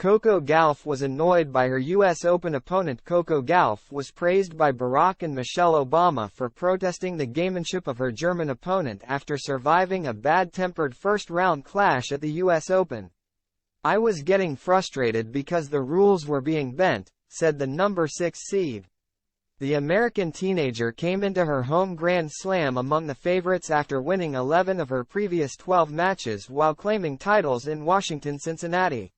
Coco Gauff was annoyed by her U.S. Open opponent. Coco Gauff was praised by Barack and Michelle Obama for protesting the gamemanship of her German opponent after surviving a bad-tempered first-round clash at the U.S. Open. "I was getting frustrated because the rules were being bent," said the number 6 seed. The American teenager came into her home Grand Slam among the favorites after winning 11 of her previous 12 matches while claiming titles in Washington, Cincinnati.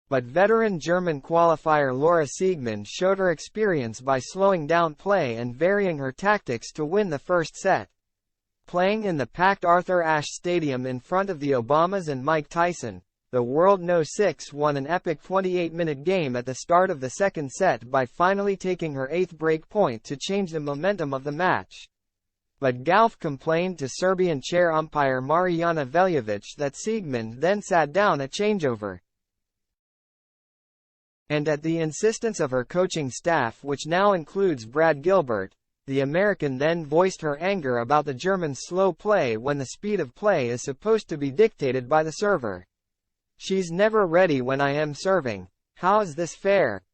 But veteran German qualifier Laura Siegemund showed her experience by slowing down play and varying her tactics to win the first set. Playing in the packed Arthur Ashe Stadium in front of the Obamas and Mike Tyson, the World No. 6 won an epic 28-minute game at the start of the second set by finally taking her 8th break point to change the momentum of the match. But Gauff complained to Serbian chair umpire Marijana Veljovic that Siegemund then sat down at changeover. And at the insistence of her coaching staff, which now includes Brad Gilbert, the American then voiced her anger about the German's slow play when the speed of play is supposed to be dictated by the server. "She's never ready when I am serving. How is this fair?"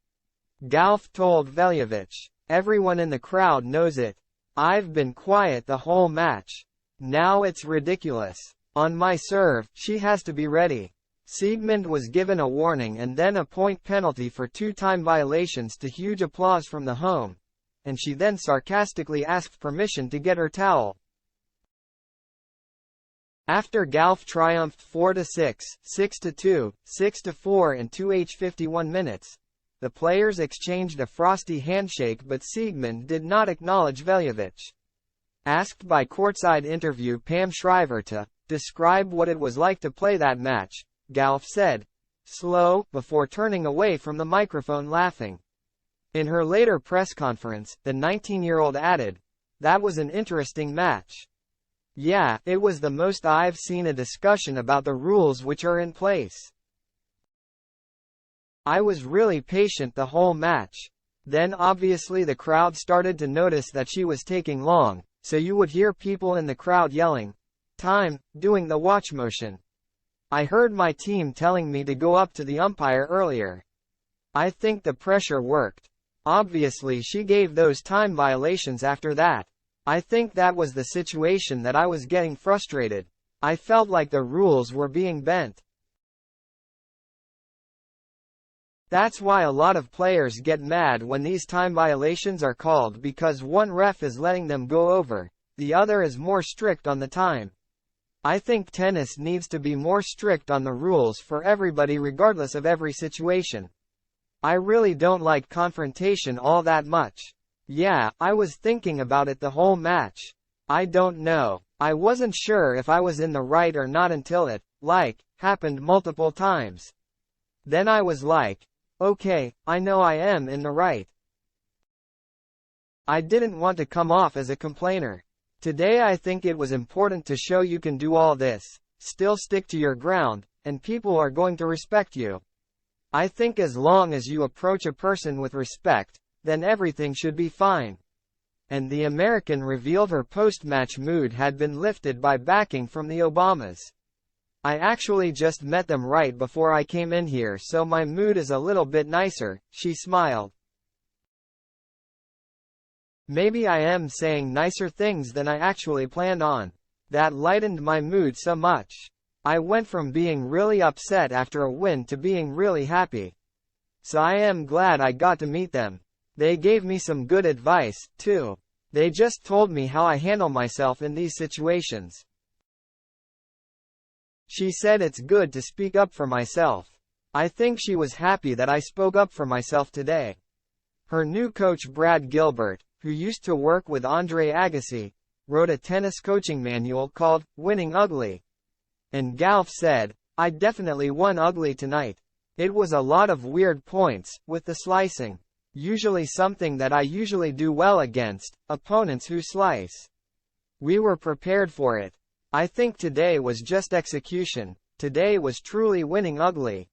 Gauff told Veljovic. "Everyone in the crowd knows it. I've been quiet the whole match. Now it's ridiculous. On my serve, she has to be ready." Siegemund was given a warning and then a point penalty for 2 time violations to huge applause from the home, and she then sarcastically asked permission to get her towel. After Gauff triumphed 4-6, 6-2, 6-4 in 2h51 minutes, the players exchanged a frosty handshake, but Siegemund did not acknowledge Veljovic. Asked by courtside interview Pam Shriver to describe what it was like to play that match, Gauff said, "Slow," before turning away from the microphone laughing. In her later press conference, the 19-year-old added, "That was an interesting match. Yeah, it was the most I've seen a discussion about the rules which are in place. I was really patient the whole match. Then obviously the crowd started to notice that she was taking long, so you would hear people in the crowd yelling, 'Time,' doing the watch motion. I heard my team telling me to go up to the umpire earlier. I think the pressure worked. Obviously she gave those time violations after that. I think that was the situation that I was getting frustrated. I felt like the rules were being bent. That's why a lot of players get mad when these time violations are called, because one ref is letting them go over, the other is more strict on the time. I think tennis needs to be more strict on the rules for everybody regardless of every situation. I really don't like confrontation all that much. Yeah, I was thinking about it the whole match. I don't know. I wasn't sure if I was in the right or not until it, happened multiple times. Then I was like, okay, I know I am in the right. I didn't want to come off as a complainer. Today I think it was important to show you can do all this, still stick to your ground, and people are going to respect you. I think as long as you approach a person with respect, then everything should be fine." And the American revealed her post-match mood had been lifted by backing from the Obamas. "I actually just met them right before I came in here, so my mood is a little bit nicer," she smiled. "Maybe I am saying nicer things than I actually planned on. That lightened my mood so much. I went from being really upset after a win to being really happy. So I am glad I got to meet them. They gave me some good advice, too. They just told me how I handle myself in these situations." She said it's good to speak up for myself. I think she was happy that I spoke up for myself today. Her new coach Brad Gilbert, who used to work with Andre Agassi, wrote a tennis coaching manual called Winning Ugly. And Gauff said, "I definitely won ugly tonight. It was a lot of weird points, with the slicing. Usually something that I usually do well against, opponents who slice. We were prepared for it. I think today was just execution. Today was truly winning ugly."